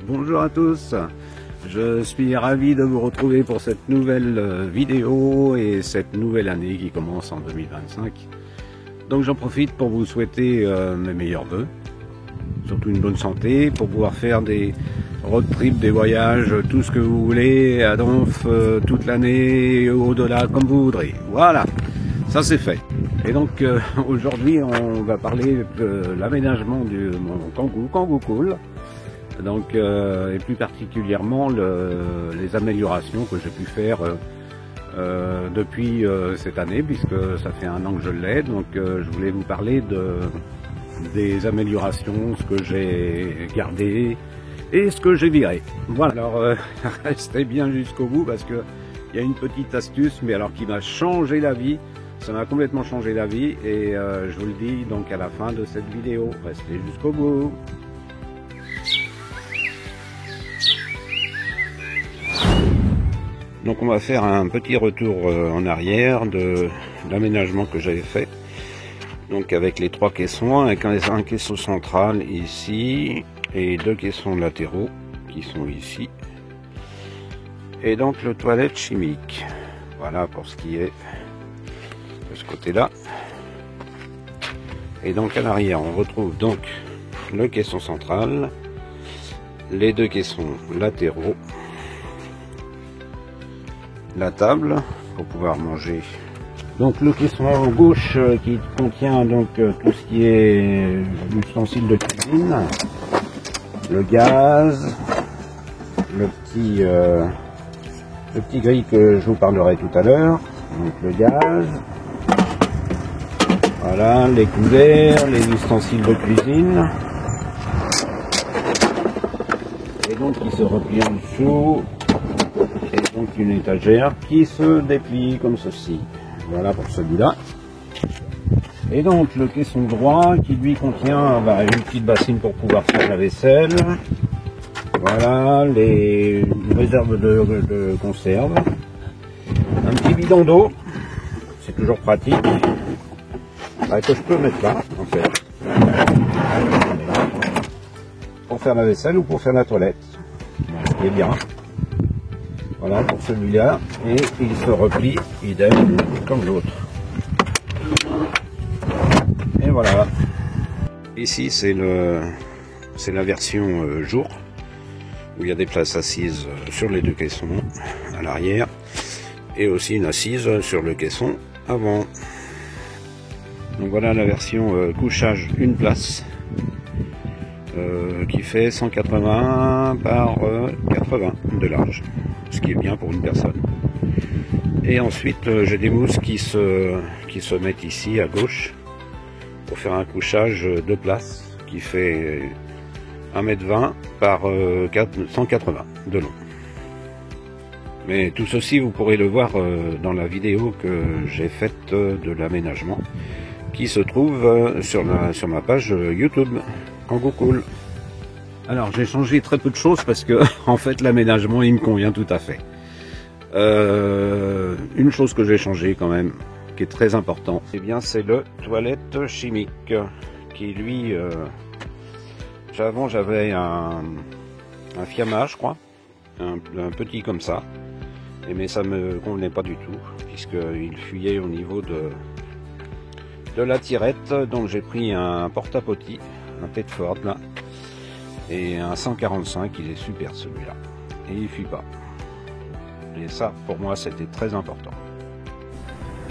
Bonjour à tous, je suis ravi de vous retrouver pour cette nouvelle vidéo et cette nouvelle année qui commence en 2025. Donc j'en profite pour vous souhaiter mes meilleurs vœux, surtout une bonne santé, pour pouvoir faire des road trips, des voyages, tout ce que vous voulez, à Donf, toute l'année, au-delà, comme vous voudrez. Voilà, ça c'est fait. Et donc aujourd'hui on va parler de l'aménagement de mon Kangoo Cool. Donc, et plus particulièrement les améliorations que j'ai pu faire depuis cette année, puisque ça fait un an que je l'ai. Donc je voulais vous parler des améliorations, ce que j'ai gardé et ce que j'ai viré. Voilà, alors restez bien jusqu'au bout parce que il y a une petite astuce, mais alors qui m'a changé la vie. Ça m'a complètement changé la vie et je vous le dis donc à la fin de cette vidéo. Restez jusqu'au bout. Donc on va faire un petit retour en arrière de l'aménagement que j'avais fait. Donc avec les trois caissons, avec un caisson central ici et deux caissons latéraux qui sont ici. Et donc le toilette chimique. Voilà pour ce qui est de ce côté-là. Et donc à l'arrière on retrouve donc le caisson central, les deux caissons latéraux, la table pour pouvoir manger. Donc le caisson gauche qui contient donc tout ce qui est l'ustensile de cuisine, le gaz, le petit grill que je vous parlerai tout à l'heure, donc le gaz, voilà les couverts, les ustensiles de cuisine, et donc il se replie en dessous. Donc une étagère qui se déplie comme ceci. Voilà pour celui-là. Et donc le caisson droit qui lui contient une petite bassine pour pouvoir faire la vaisselle. Voilà les réserves de conserve. Un petit bidon d'eau. C'est toujours pratique. Que je peux mettre là en fait. Pour faire la vaisselle ou pour faire la toilette. Ce qui est bien. Voilà pour celui-là, et il se replie idem comme l'autre. Et voilà. Ici c'est la version jour, où il y a des places assises sur les deux caissons à l'arrière, et aussi une assise sur le caisson avant. Donc voilà la version couchage une place, qui fait 180 par 80 de large. Ce qui est bien pour une personne. Et ensuite j'ai des mousses qui se mettent ici à gauche pour faire un couchage de place qui fait 1,20 m par 180 de long. Mais tout ceci vous pourrez le voir dans la vidéo que j'ai faite de l'aménagement qui se trouve sur ma page YouTube Kangoo Cool. Alors j'ai changé très peu de choses parce que en fait l'aménagement il me convient tout à fait. Une chose que j'ai changé quand même, qui est très important, eh bien c'est le toilette chimique qui lui, avant j'avais un Fiamma je crois, un petit comme ça, mais ça me convenait pas du tout puisqu'il fuyait au niveau de la tirette, donc j'ai pris un porte-à-potty, un Tedford là. Et un 145, il est super celui-là. Et il fuit pas. Et ça, pour moi, c'était très important.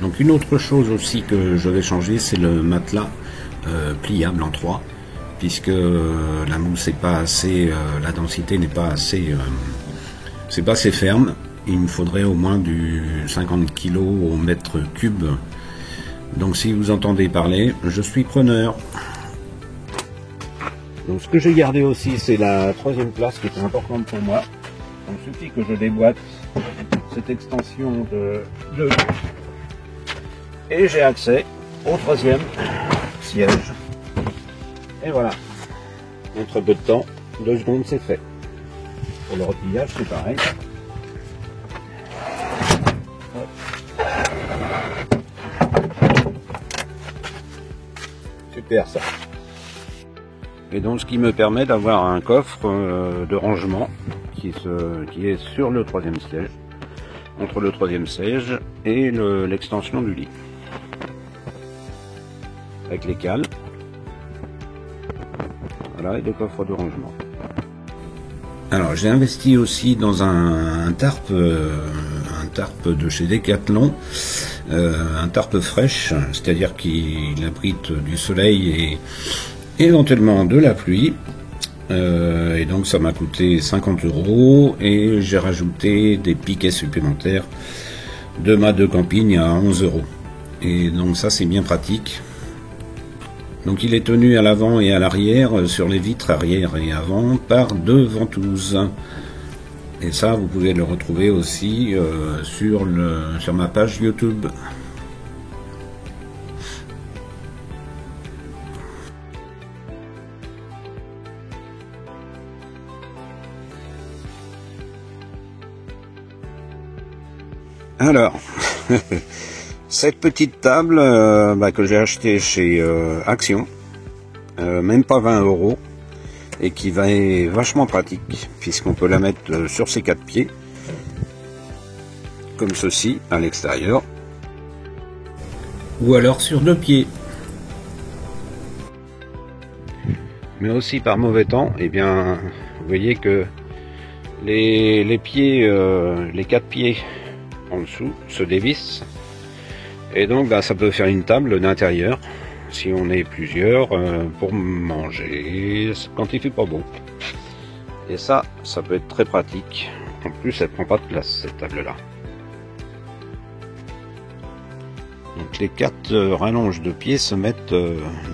Donc une autre chose aussi que je vais changer, c'est le matelas pliable en 3. Puisque la mousse n'est pas assez, la densité n'est pas assez, c'est pas assez ferme. Il me faudrait au moins du 50 kg au mètre cube. Donc si vous entendez parler, je suis preneur. Donc ce que j'ai gardé aussi, c'est la troisième place qui était importante pour moi. Donc il suffit que je déboîte cette extension de et j'ai accès au troisième siège. Et voilà. En très peu de temps, 2 secondes, c'est fait. Pour le repliage, c'est pareil. Super ça. Et donc ce qui me permet d'avoir un coffre de rangement qui est sur le troisième siège, entre le troisième siège et l'extension du lit, avec les cales, voilà, et le coffre de rangement. Alors j'ai investi aussi dans un tarp de chez Decathlon, un tarp fraîche, c'est-à-dire qu'il abrite du soleil et éventuellement de la pluie. Et donc ça m'a coûté 50 € et j'ai rajouté des piquets supplémentaires de mât de camping à 11 €. Et donc ça c'est bien pratique. Donc il est tenu à l'avant et à l'arrière sur les vitres arrière et avant par 2 ventouses. Et ça vous pouvez le retrouver aussi sur ma page YouTube. Alors, cette petite table que j'ai achetée chez Action, même pas 20 €, et qui est vachement pratique, puisqu'on peut la mettre sur ses 4 pieds, comme ceci, à l'extérieur, ou alors sur 2 pieds. Mais aussi par mauvais temps, eh bien, vous voyez que les pieds, les 4 pieds en dessous se dévissent, et donc ça peut faire une table d'intérieur si on est plusieurs pour manger quand il fait pas beau. Et ça peut être très pratique. En plus elle prend pas de place, cette table là. Donc les 4 rallonges de pieds se mettent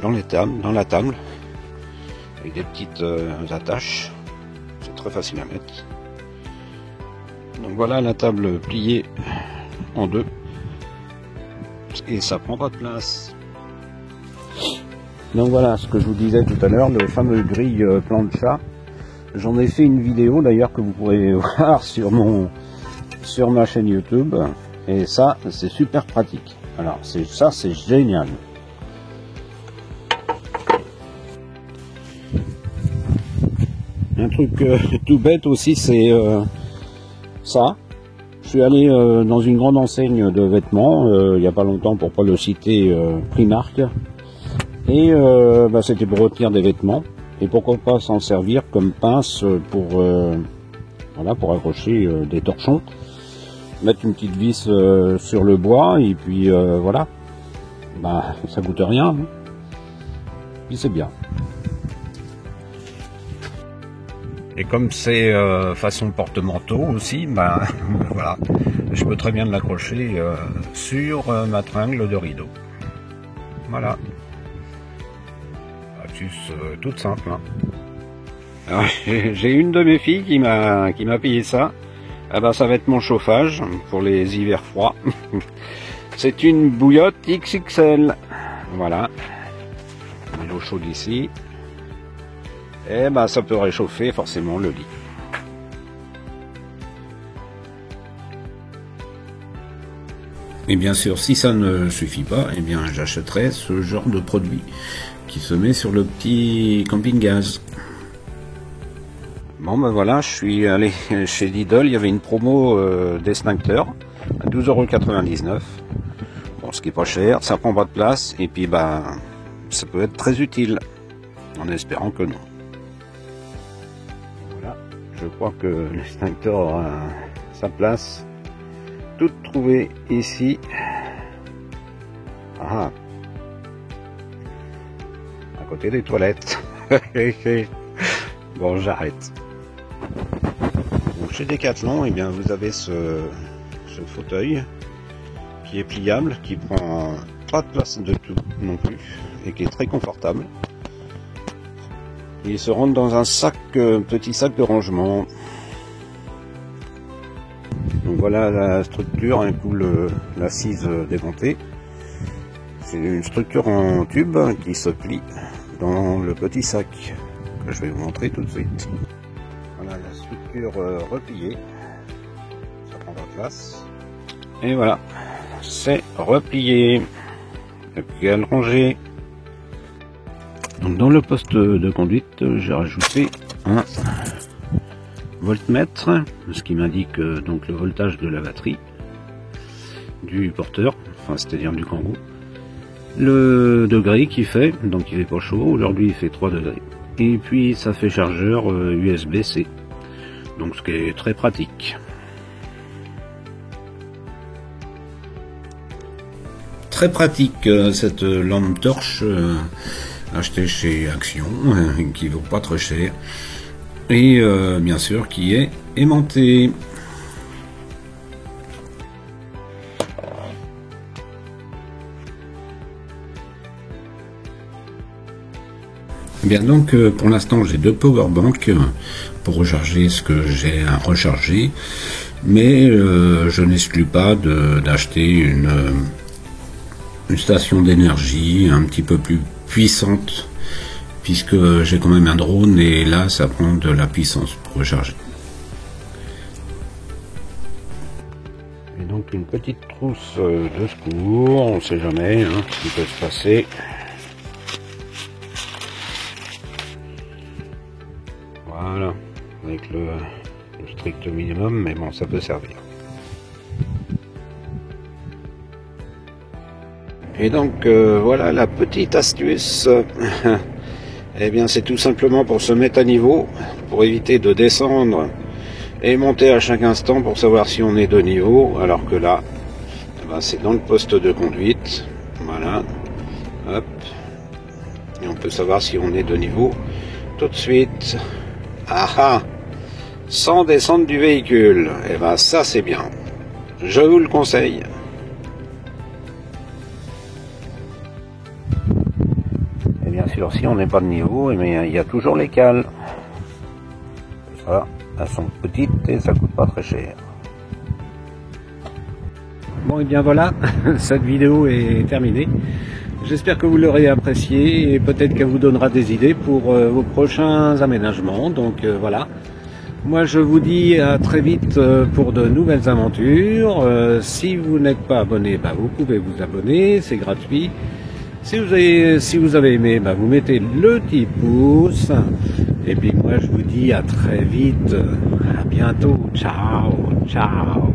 dans la table avec des petites attaches. C'est très facile à mettre. Donc voilà la table pliée en 2 et ça prend pas de place. Donc voilà ce que je vous disais tout à l'heure, le fameux grille plancha. J'en ai fait une vidéo d'ailleurs que vous pourrez voir sur ma chaîne YouTube, et ça c'est super pratique. Alors c'est génial. Un truc tout bête aussi, c'est ça. Je suis allé dans une grande enseigne de vêtements il n'y a pas longtemps, pour pas le citer, Primark, et c'était pour retenir des vêtements, et pourquoi pas s'en servir comme pince pour accrocher des torchons, mettre une petite vis sur le bois, et puis voilà, ça coûte rien, hein. Puis c'est bien. Et comme c'est façon porte-manteau aussi, voilà, je peux très bien l'accrocher sur ma tringle de rideau. Voilà. Astuce toute simple. Hein. Alors, j'ai une de mes filles qui m'a payé ça. Ça va être mon chauffage pour les hivers froids. C'est une bouillotte XXL. Voilà. On met l'eau chaude ici. Et ça peut réchauffer forcément le lit. Et bien sûr, si ça ne suffit pas, eh bien j'achèterai ce genre de produit qui se met sur le petit camping-gaz. Bon voilà, je suis allé chez Lidl, il y avait une promo d'extincteur à 12,99 €. Bon, ce qui est pas cher, ça prend pas de place, et puis ça peut être très utile, en espérant que non. Voilà, je crois que l'extincteur aura sa place. Tout trouvé ici. À côté des toilettes. Bon, j'arrête. Donc, chez Decathlon, eh bien, vous avez ce fauteuil qui est pliable, qui prend pas de place de tout non plus, et qui est très confortable. Il se rentre dans un petit sac de rangement. Donc voilà la structure, un coup l'assise démontée. C'est une structure en tube qui se plie dans le petit sac que je vais vous montrer tout de suite. Voilà la structure repliée, ça prend de place. Et voilà, c'est replié. Et puis à le ranger. Donc dans le poste de conduite, j'ai rajouté un voltmètre, ce qui m'indique donc le voltage de la batterie du porteur, enfin c'est-à-dire du Kangoo. Le degré qu'il fait, donc il fait pas chaud, aujourd'hui il fait 3 degrés. Et puis ça fait chargeur USB-C, donc ce qui est très pratique. Très pratique cette lampe torche achetée chez Action, qui vaut pas très cher, et bien sûr qui est aimantée. Bien, donc pour l'instant j'ai 2 powerbanks pour recharger ce que j'ai à recharger, mais je n'exclus pas d'acheter une station d'énergie un petit peu plus puissante, puisque j'ai quand même un drone et là ça prend de la puissance pour recharger. Et donc une petite trousse de secours, on ne sait jamais ce qui peut se passer. Voilà, avec le strict minimum, mais bon, ça peut servir. Et donc, voilà la petite astuce. Eh bien, c'est tout simplement pour se mettre à niveau, pour éviter de descendre et monter à chaque instant pour savoir si on est de niveau, alors que là, c'est dans le poste de conduite. Voilà, hop, et on peut savoir si on est de niveau tout de suite. Ah, sans descendre du véhicule. Et ben ça c'est bien. Je vous le conseille. Et bien sûr, si on n'est pas de niveau, il y a toujours les cales. Ça, elles sont petites et ça coûte pas très cher. Bon, et bien voilà, cette vidéo est terminée. J'espère que vous l'aurez apprécié et peut-être qu'elle vous donnera des idées pour vos prochains aménagements. Donc voilà, moi je vous dis à très vite pour de nouvelles aventures. Si vous n'êtes pas abonné, vous pouvez vous abonner, c'est gratuit. Si vous avez aimé, vous mettez le petit pouce. Et puis moi je vous dis à très vite, à bientôt, ciao, ciao.